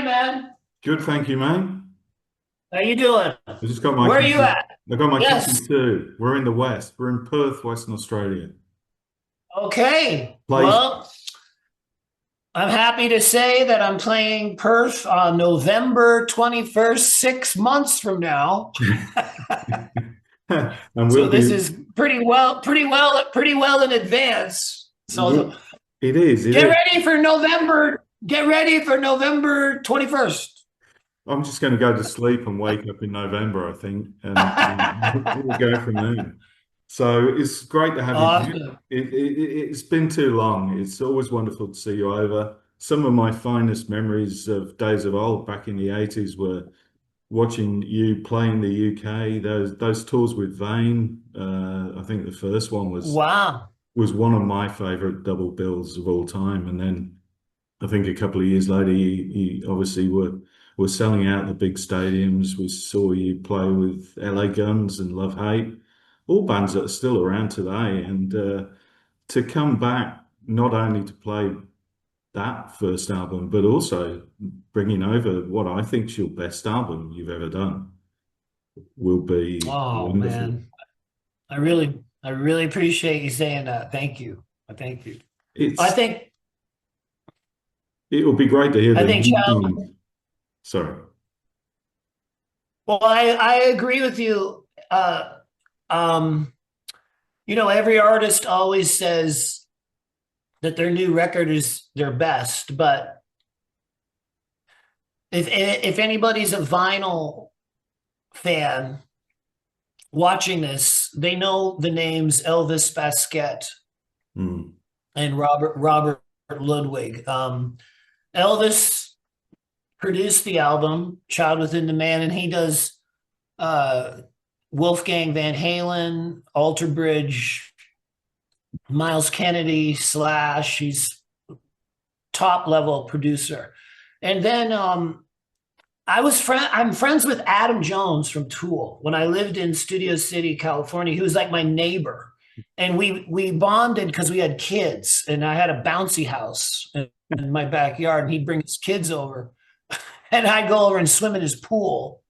morning, man. Good, thank you, mate. How you doing? I just got my Where are you kitchen. at? I got my Yes. kitchen too. We're in the West. We're in Perth, Western Australia. Okay. Place. Well, I'm happy to say that I'm playing Perth on November 21st, 6 months from now. And So we'll this be. is pretty well in advance. So It is. It get is. ready for November. Get ready for November 21st. I'm just going to go to sleep and wake up in November, I think, and we'll go from there. So it's great to have you back. Awesome. It's been too long. It's always wonderful to see you over. Some of my finest memories of days of old back in the 80s were watching you play in the UK. Those tours with Vane. I think the first one Wow. was one of my favorite double bills of all time. And then I think a couple of years later, you obviously were selling out the big stadiums. We saw you play with LA Guns and Love Hate, all bands that are still around today. And to come back not only to play that first album, but also bringing over what I think is your best album you've ever done will be Oh wonderful. man. I really appreciate you saying that. Thank you. Thank you. I It's think it will be great to hear I the think new child. songs. Sorry. Well, I agree with you. Um, every artist always says that their new record is their best, but if anybody's a vinyl fan watching this, they know the names Elvis Baskett Mm. and Robert Ludwig. Elvis produced the album Child Within the Man, and he does uh, Wolfgang Van Halen, Alter Bridge, Miles Kennedy, Slash. He's top level producer. And then I'm friends with Adam Jones from Tool. When I lived in Studio City, California, he was like my neighbor. And we bonded because we had kids, and I had a bouncy house in my backyard, and he'd bring his kids over, and I'd go over and swim in his pool.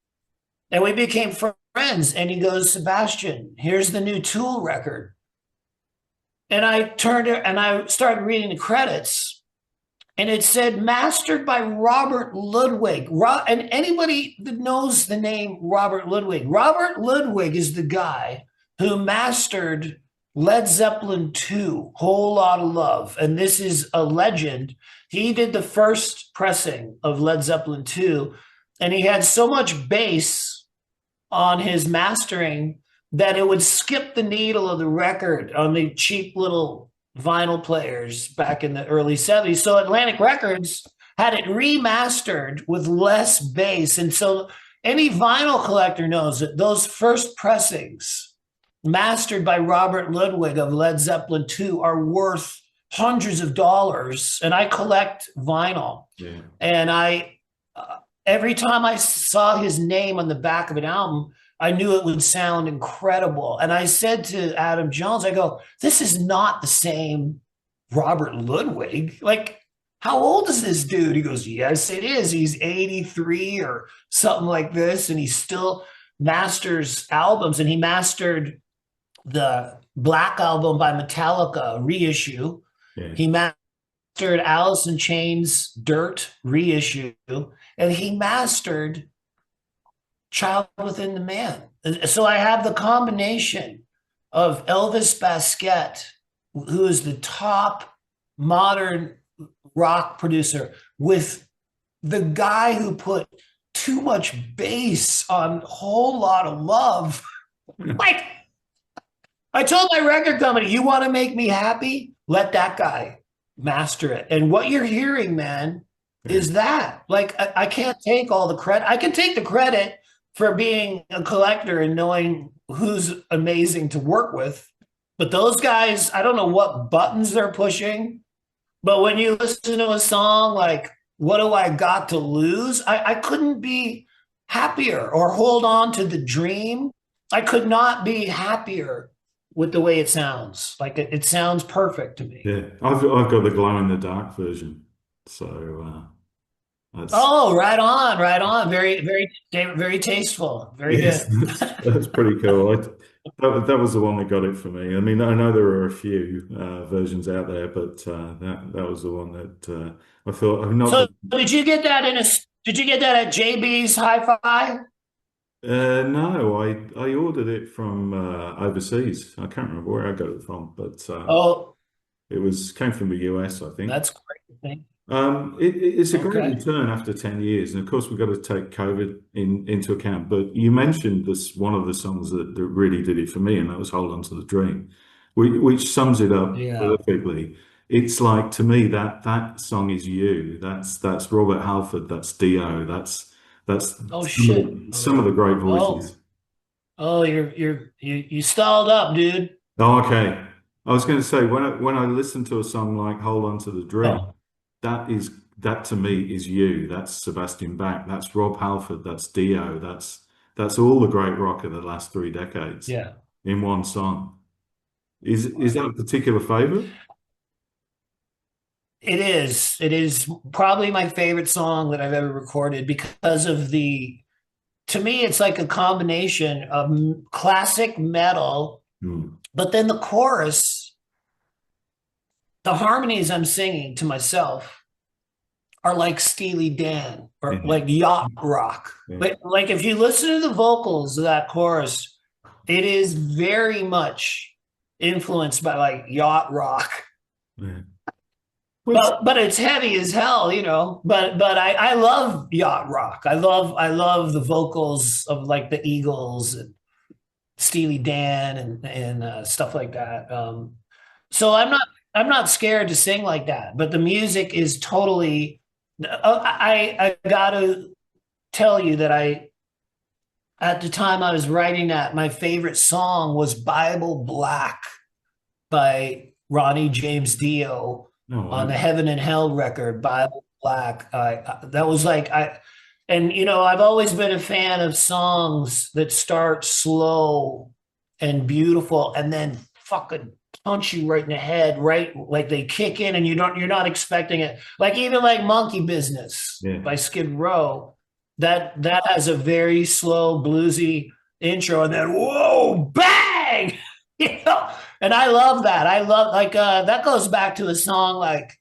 And we became friends. And he goes, Sebastian, here's the new Tool record. And I turned it and I started reading the credits, and it said mastered by Robert Ludwig. And anybody that knows the name Robert Ludwig is the guy who mastered Led Zeppelin 2, Whole Lot of Love. And this is a legend. He did the first pressing of Led Zeppelin 2, and he had so much bass on his mastering that it would skip the needle of the record on the cheap little vinyl players back in the early 70s. So Atlantic Records had it remastered with less bass. And so any vinyl collector knows that those first pressings, mastered by Robert Ludwig of Led Zeppelin 2, are worth hundreds of dollars. And I collect vinyl. Yeah. And every time I saw his name on the back of an album, I knew it would sound incredible. And I said to Adam Jones, I go, this is not the same Robert Ludwig. Like, how old is this dude? He goes, yes, it is. He's 83 or something like this. And he still masters albums. And he mastered the Black Album by Metallica reissue. Yeah. He mastered Alice in Chains Dirt reissue. And he mastered Child Within the Man. So I have the combination of Elvis Baskett, who is the top modern rock producer, with the guy who put too much bass on Whole Lot of Love. Like, I told my record company, you want to make me happy? Let that guy master it. And what you're hearing, man, Yeah. is that. Like, I can't take all the credit. I can take the credit for being a collector and knowing who's amazing to work with. But those guys, I don't know what buttons they're pushing. But when you listen to a song like What Do I Got to Lose? I couldn't be happier, or Hold On to the Dream. I could not be happier with the way it sounds. Like it sounds perfect to me. Yeah. I've got the glow in the dark version. So That's Oh, right on, right on. Very, very, very tasteful. Very yes, good. that's pretty cool. That was the one that got it for me. I mean, I know there are a few versions out there, but that was the one that I thought I'm not So the did you get that did you get that at JB's Hi-Fi? no, I ordered it from overseas. I can't remember where I got it from, but Oh, it was came from the US, I think. that's great. It's a great Okay. return after 10 years. And of course, we've got to take COVID into account. But you mentioned this one of the songs that really did it for me, and that was Hold On to the Dream, which sums it up Yeah. perfectly. It's like to me that song is you. That's Robert Halford, that's Dio, that's Oh shit. some of the great Oh, voices. oh, you stalled up, dude. Oh, okay. I was going to say when I listen to a song like Hold On to the Dream, Oh, that to me is you. That's Sebastian Bach. That's Rob Halford. That's Dio. That's all the great rock of the last 3 decades yeah. in one song. Is that a particular favorite? It is. It is probably my favorite song that I've ever recorded because of to me, it's like a combination of classic metal, Hmm. but then the chorus, the harmonies I'm singing to myself are like Steely Dan or Yeah, like yacht rock. yeah, Like if you listen to the vocals of that chorus, it is very much influenced by like yacht rock. yeah. What's But it's heavy as hell, you know. But I love yacht rock. I love the vocals of like the Eagles and Steely Dan and stuff like that. So I'm not scared to sing like that. But the music is totally. I gotta tell you that I at the time I was writing that my favorite song was Bible Black by Ronnie James Dio no, on the Heaven and Hell record, Bible Black. That was like and you know, I've always been a fan of songs that start slow and beautiful and then fucking punch you right in the head, right? Like they kick in and you're not expecting it. Like even like Monkey Business yeah. by Skid Row, that has a very slow bluesy intro and then whoa, bang! You know, and I love that. I love like that goes back to a song like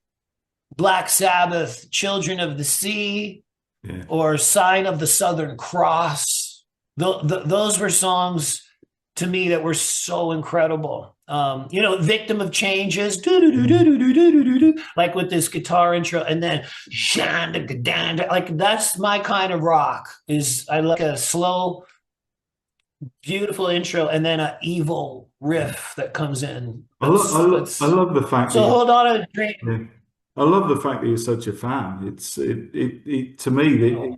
Black Sabbath, Children of the Sea, Yeah. or Sign of the Southern Cross. Those were songs to me that were so incredible. You know, Victim of Changes, like with this guitar intro, and then like that's my kind of rock. Is I like a slow, beautiful intro, and then an evil riff that comes in. I That's love the fact that so. Hold on a drink. yeah. I love the fact that you're such a fan. It to me Oh,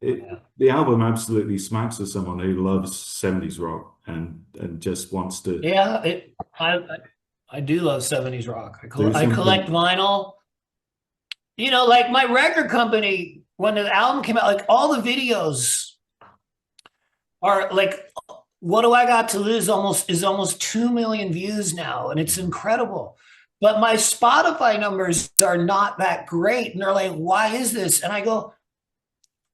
yeah. the album absolutely smacks of someone who loves 70s rock and just wants to Yeah, I do love 70s rock. do I collect something. vinyl. You know, like my record company, when the album came out, like all the videos are like, what do I got to lose? Almost 2 million views now, and it's incredible. But my Spotify numbers are not that great. And they're like, why is this? And I go,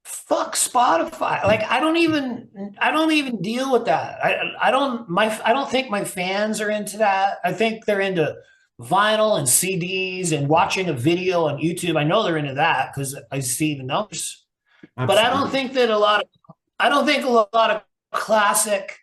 fuck Spotify. Like I don't even deal with that. I don't think my fans are into that. I think they're into vinyl and CDs and watching a video on YouTube. I know they're into that because I see the numbers. But Absolutely. I don't think a lot of classic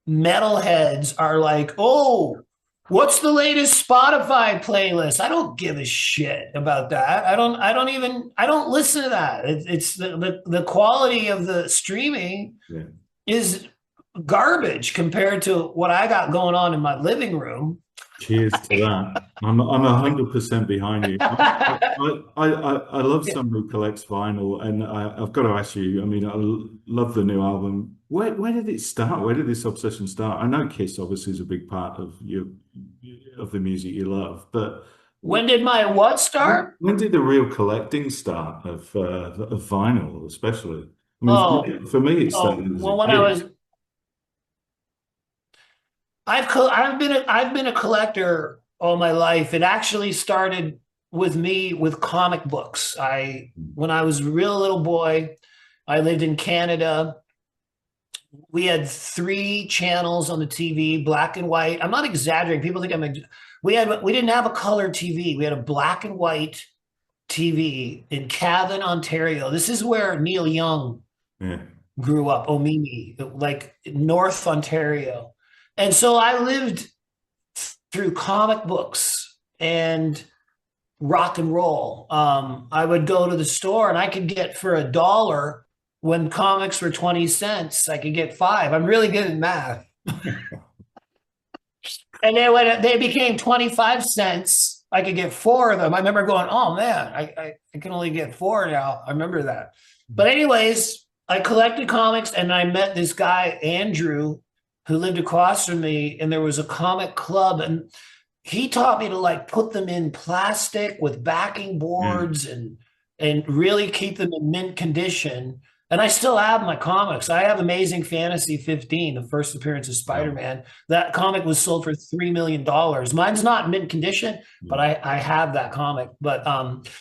metalheads are like, oh, what's the latest Spotify playlist? I don't give a shit about that. I don't listen to that. It's the quality of the streaming Yeah. is garbage compared to what I got going on in my living room. Cheers to that. I'm 100% behind you. I love someone who collects vinyl, and I've got to ask you. I mean, love the new album. Where did it start? Where did this obsession start? I know Kiss obviously is a big part of the music you love, but When did my what start? when did the real collecting start of vinyl, especially? I Oh, mean, for me, it started as a well, when I kid. was I've been a collector all my life. It actually started. with me with comic books. When I was a real little boy, I lived in Canada. We had three channels on the TV, black and white. I'm not exaggerating. People think we didn't have a color TV. We had a black and white TV in Cavan, Ontario. This is where Neil Young Yeah. grew up, Omini, like North Ontario. And so I lived through comic books and rock and roll. I would go to the store and I could get for $1 when comics were 20 cents. I could get 5. I'm really good at math. And then when they became 25 cents, I could get 4 of them. I remember going, oh man, I can only get 4 now. I remember that. But anyways, I collected comics and I met this guy, Andrew, who lived across from me, and there was a comic club, and he taught me to like put them in plastic with backing boards and really keep them in mint condition. And I still have my comics. I have Amazing Fantasy 15, the first appearance of Spider-Man. That comic was sold for $3 million. Mine's not mint condition, but I have that comic. But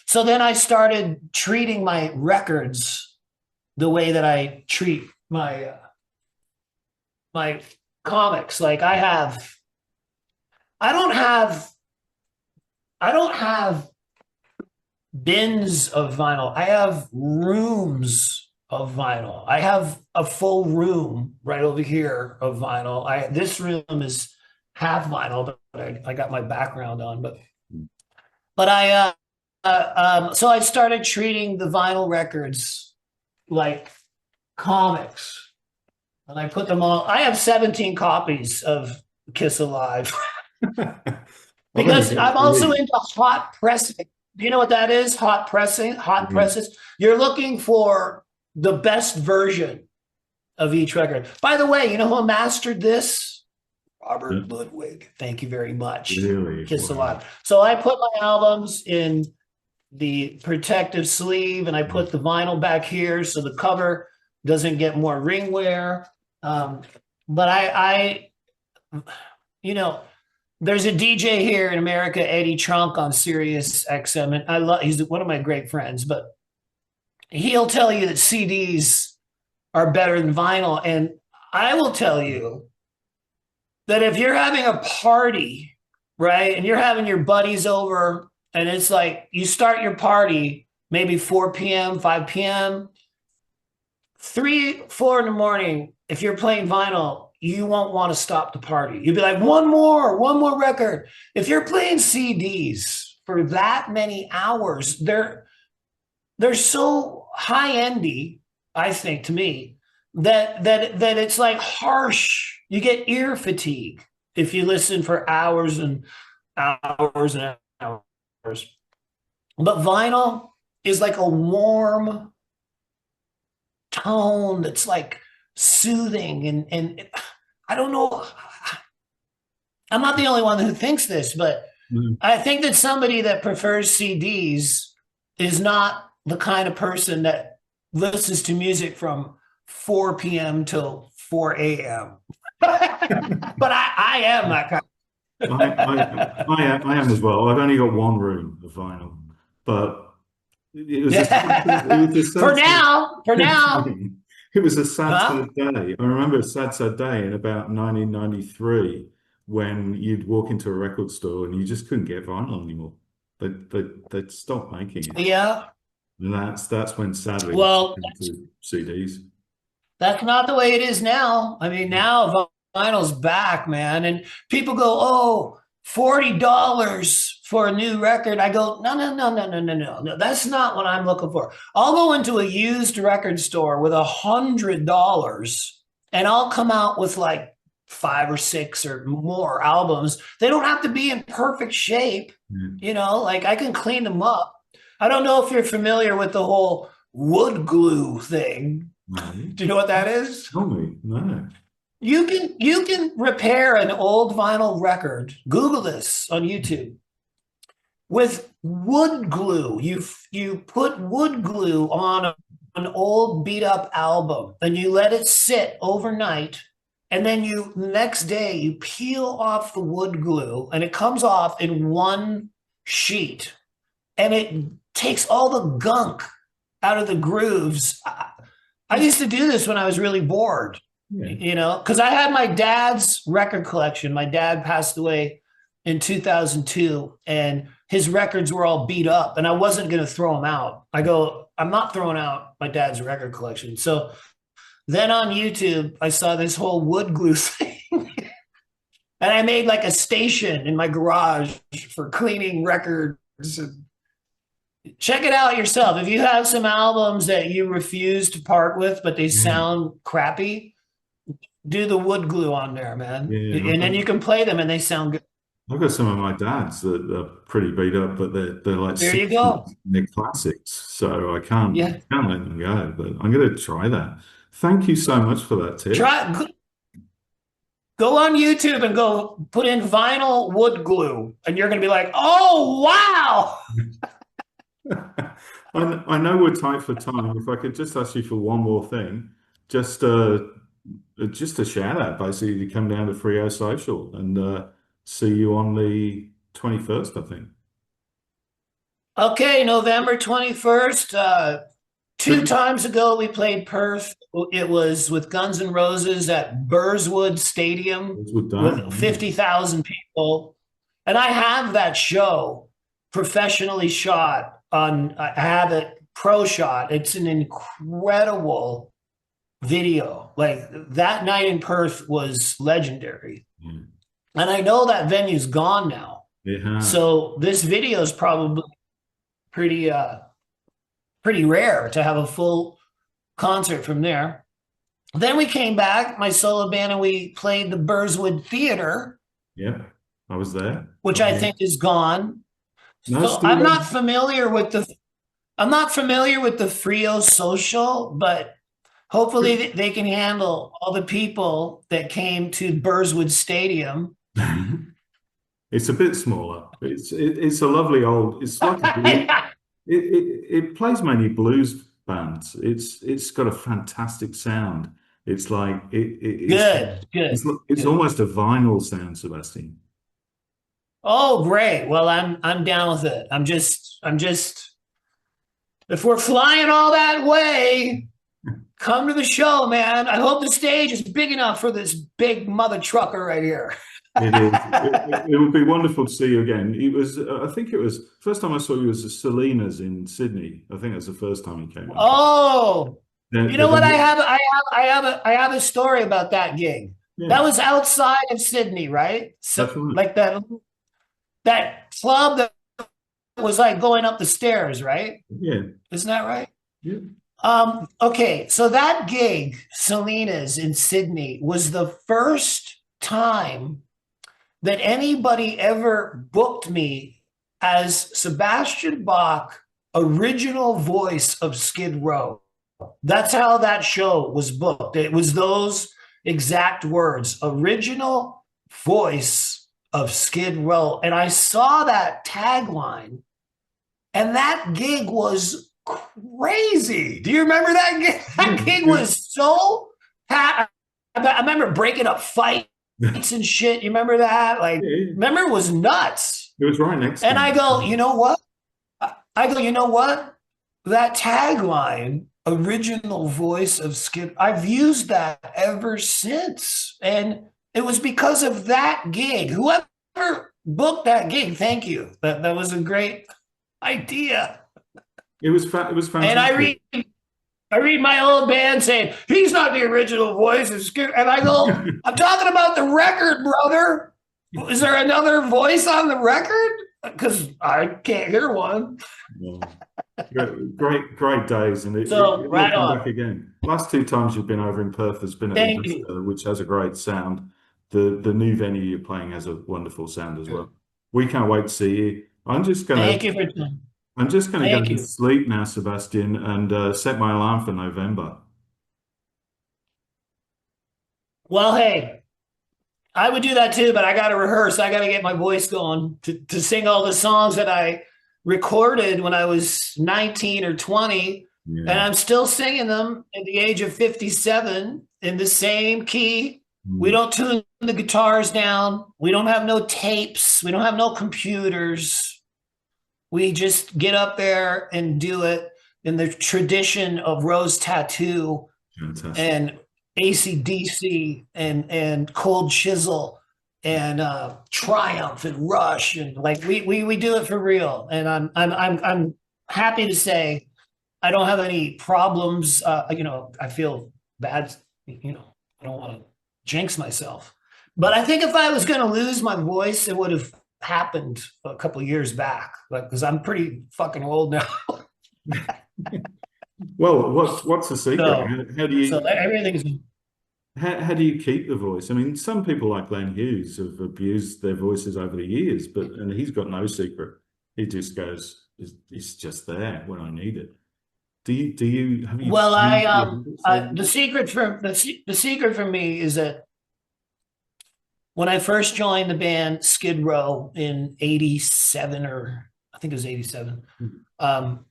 so then I started treating my records the way that I treat my my comics. Like I don't have bins of vinyl. I have rooms of vinyl. I have a full room right over here of vinyl. This room is half vinyl, but I got my background on. But so I started treating the vinyl records like comics, and I put them all. I have 17 copies of Kiss Alive because I'm also into hot pressing. Do you know what that is? Hot pressing, hot presses. You're looking for the best version of each record. By the way, you know who mastered this? Robert Ludwig. Thank you very much. Really? Kiss Alive. So I put my albums in the protective sleeve, and I put the vinyl back here so the cover doesn't get more ring wear. But I there's a DJ here in America, Eddie Trunk on Sirius XM, and he's one of my great friends, but he'll tell you that CDs are better than vinyl. And I will tell you that if you're having a party, right, and you're having your buddies over, and it's like you start your party maybe 4 p.m., 5 p.m., 3, 4 in the morning, if you're playing vinyl, you won't want to stop the party. You'd be like, one more record. If you're playing CDs for that many hours, they're so high-endy, I think, to me, that it's like harsh. You get ear fatigue if you listen for hours and hours and hours. But vinyl is like a warm tone that's like soothing, and I don't know. I'm not the only one who thinks this, but I think that somebody that prefers CDs is not the kind of person that listens to music from 4 p.m. till 4 a.m. But I am that kind. I am as well. I've only got one room of vinyl, but it was a for now. It was a sad day. I remember a sad day in about 1993 when you'd walk into a record store and you just couldn't get vinyl anymore. They'd stopped making it. Yeah. And that's when sadly into CDs. That's not the way it is now. I mean, now vinyl's back, man. And people go, oh, $40 for a new record. I go, no. That's not what I'm looking for. I'll go into a used record store with $100 and I'll come out with like 5 or 6 or more albums. They don't have to be in perfect shape. Like I can clean them up. I don't know if you're familiar with the whole wood glue thing. No. Do you know what that is? Tell me. No. You can repair an old vinyl record. Google this on YouTube. With wood glue. You put wood glue on an old beat up album and you let it sit overnight, and then next day you peel off the wood glue and it comes off in one sheet. and it takes all the gunk out of the grooves. I used to do this when I was really bored, Yeah. you know, because I had my dad's record collection. My dad passed away in 2002, and his records were all beat up, and I wasn't going to throw them out. I go, I'm not throwing out my dad's record collection. So then on YouTube, I saw this whole wood glue thing. And I made like a station in my garage for cleaning records. Check it out yourself. If you have some albums that you refuse to part with, but they Yeah. sound crappy, do the wood glue on there, man. Yeah. And then you can play them and they sound good. I've got some of my dad's that are pretty beat up, but they're like There you 60s, go. they're classics. So I Yeah. can't let them go. But I'm going to try that. Thank you so much for that tip. Go on YouTube and go put in vinyl wood glue, and you're going to be like, oh, wow. I know we're tight for time. If I could just ask you for one more thing, just just a shout out, basically, to come down to Frio Social and see you on the 21st, I think. Okay, November 21st. Two times ago, we played Perth. It was with Guns N' Roses at Burswood Stadium with 50,000 people. And I have that show professionally shot on, I have it pro shot. It's an incredible video. Like that night in Perth was legendary. Yeah. And I know that venue's gone now. Yeah. So this video is probably pretty rare to have a full concert from there. Then we came back, my solo band, and we played the Burswood Theater. Yeah, I was there. Which I think is gone. No, so I'm not familiar with the Frio Social, but hopefully they can handle all the people that came to Burswood Stadium. It's a bit smaller. It's a lovely old. It's like it plays mainly blues bands. It's got a fantastic sound. It's like Good. It's almost a vinyl sound, Sebastian. Oh, great. Well, I'm down with it. I'm just if we're flying all that way, come to the show, man. I hope the stage is big enough for this big mother trucker right here. It is. It would be wonderful to see you again. It was. I think it was first time I saw you was at Salinas in Sydney. I think that's the first time you came. Oh, you know what? I have a story about that gig. Yeah. That was outside of Sydney, right? So, that's right. Like that club that was like going up the stairs, right? Yeah. Isn't that right? Yeah. Okay, so that gig, Salinas in Sydney, was the first time that anybody ever booked me as Sebastian Bach, original voice of Skid Row. That's how that show was booked. It was those exact words, original voice of Skid Row. And I saw that tagline, and that gig was crazy. Do you remember that gig? That gig was so I remember breaking up fights and shit. You remember that? Like, remember it was nuts. It was right next to And I go, you know what? That tagline, original voice of Skid, I've used that ever since. And it was because of that gig. Whoever booked that gig, thank you. That was a great idea. It was fantastic. And I read my old band saying, he's not the original voice of Skid. And I go, I'm talking about the record, brother. Is there another voice on the record? Because I can't hear one. Yeah. Great days. And it right will come on. back again. Last two times you've been over in Perth has been at Augusta, which has a great sound. The new venue you're playing has a wonderful sound as well. We can't wait to see you. I'm just going Thank you for time. I'm just going to go to sleep now, Sebastian, and set my alarm for November. Well, hey, I would do that too, but I got to rehearse. I got to get my voice going to sing all the songs that I recorded when I was 19 or 20. Yeah. And I'm still singing them at the age of 57 in the same key. We don't tune the guitars down. We don't have no tapes. We don't have no computers. We just get up there and do it in the tradition of Rose Tattoo Fantastic. and AC/DC and Cold Chisel and Triumph and Rush, and like we do it for real. And I'm happy to say I don't have any problems. I feel bad. I don't want to jinx myself, but I think if I was going to lose my voice, it would have happened a couple of years back, like because I'm pretty fucking old now. Well, what's the secret? So How do so you everything's how do you keep the voice? I mean, some people like Glenn Hughes have abused their voices over the years, and he's got no secret. He just goes, it's just there when I need it. Do you have you well. I changed your habits over the secret for the secret for me is that when I first joined the band Skid Row in '87, or I think it was '87, um,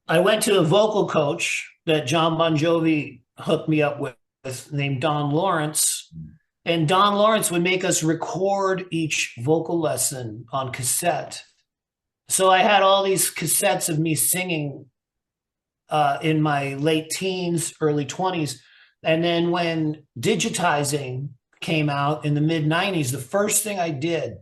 I went to a vocal coach that John Bon Jovi hooked me up with, named Don Lawrence. And Don Lawrence would make us record each vocal lesson on cassette. So I had all these cassettes of me singing in my late teens, early 20s. And then when digitizing came out in the mid 90s, the first thing I did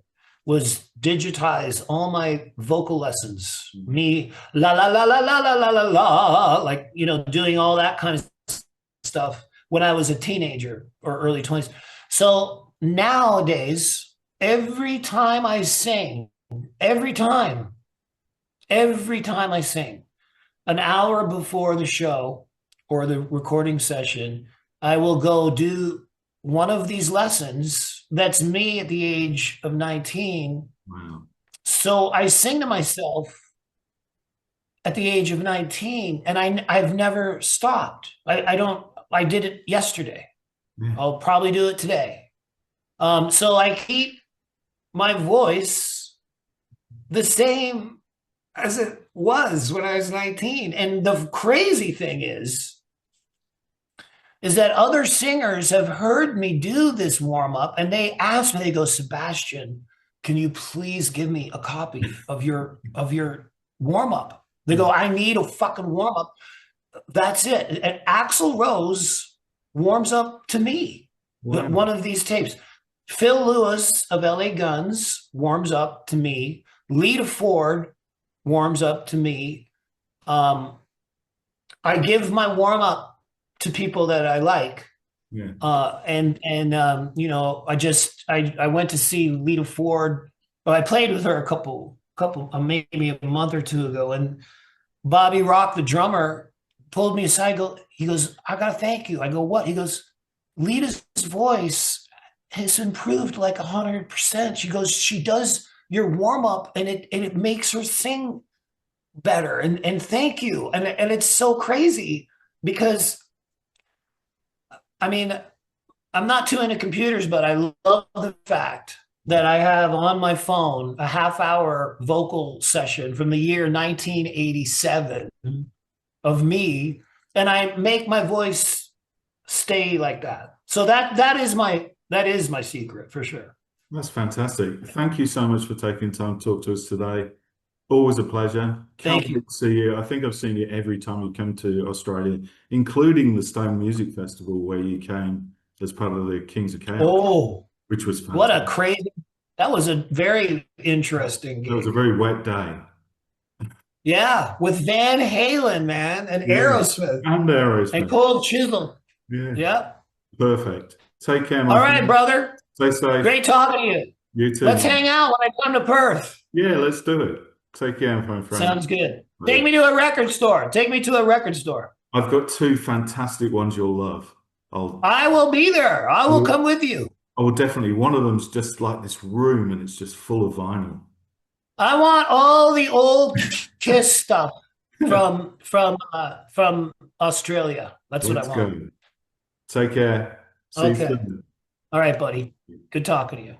was digitize all my vocal lessons. Me, la la la la la la la la la, like, doing all that kind of stuff when I was a teenager or early 20s. So nowadays, every time I sing, every time I sing, an hour before the show or the recording session, I will go do one of these lessons that's me at the age of 19. Wow. So I sing to myself at the age of 19, and I've never stopped. I did it yesterday. Yeah. I'll probably do it today. So I keep my voice the same as it was when I was 19. And the crazy thing is that other singers have heard me do this warm up, and they ask me, they go, Sebastian, can you please give me a copy of your warm up? They go, I need a fucking warm up. That's it. And Axl Rose warms up to me. Wow. One of these tapes. Phil Lewis of LA Guns warms up to me. Lita Ford warms up to me. I give my warm up to people that I like. Yeah. I went to see Lita Ford. Well, I played with her a couple maybe a month or two ago, and Bobby Rock, the drummer, pulled me aside. He goes, I gotta thank you. I go, what? He goes, Lita's voice has improved like 100%. She goes, she does your warm up, and it makes her sing better. And thank you. And it's so crazy because, I mean, I'm not too into computers, but I love the fact that I have on my phone a half-hour vocal session from the year 1987 of me, and I make my voice stay like that. So that is my secret for sure. That's fantastic. Thank you so much for taking time to talk to us today. Always a pleasure. Can't Thank you. wait to see you. I think I've seen you every time you come to Australia, including the Stone Music Festival where you came as part of the Kings of Chaos, Oh, which was what a fantastic. crazy, that was a very interesting It was a gig. very wet day. Yeah, with Van Halen, man, and Yeah. Aerosmith And and Aerosmith. Cold Chisel. Yeah. Yeah. Perfect. Take care, All my right, friend. brother. Stay safe. Great talking to you. You too, Let's man. hang out when I come to Perth. Yeah, let's do it. Take care, my friend. Sounds good. Take me to a record store. Take me to a record store. I've got two fantastic ones you'll love. I will be there. I will come with you. I will definitely. One of them's just like this room and it's just full of vinyl. I want all the old Kiss stuff from Australia. That's what I Let's want. go. Take care. See you Okay. soon. All right, buddy. Good talking to you.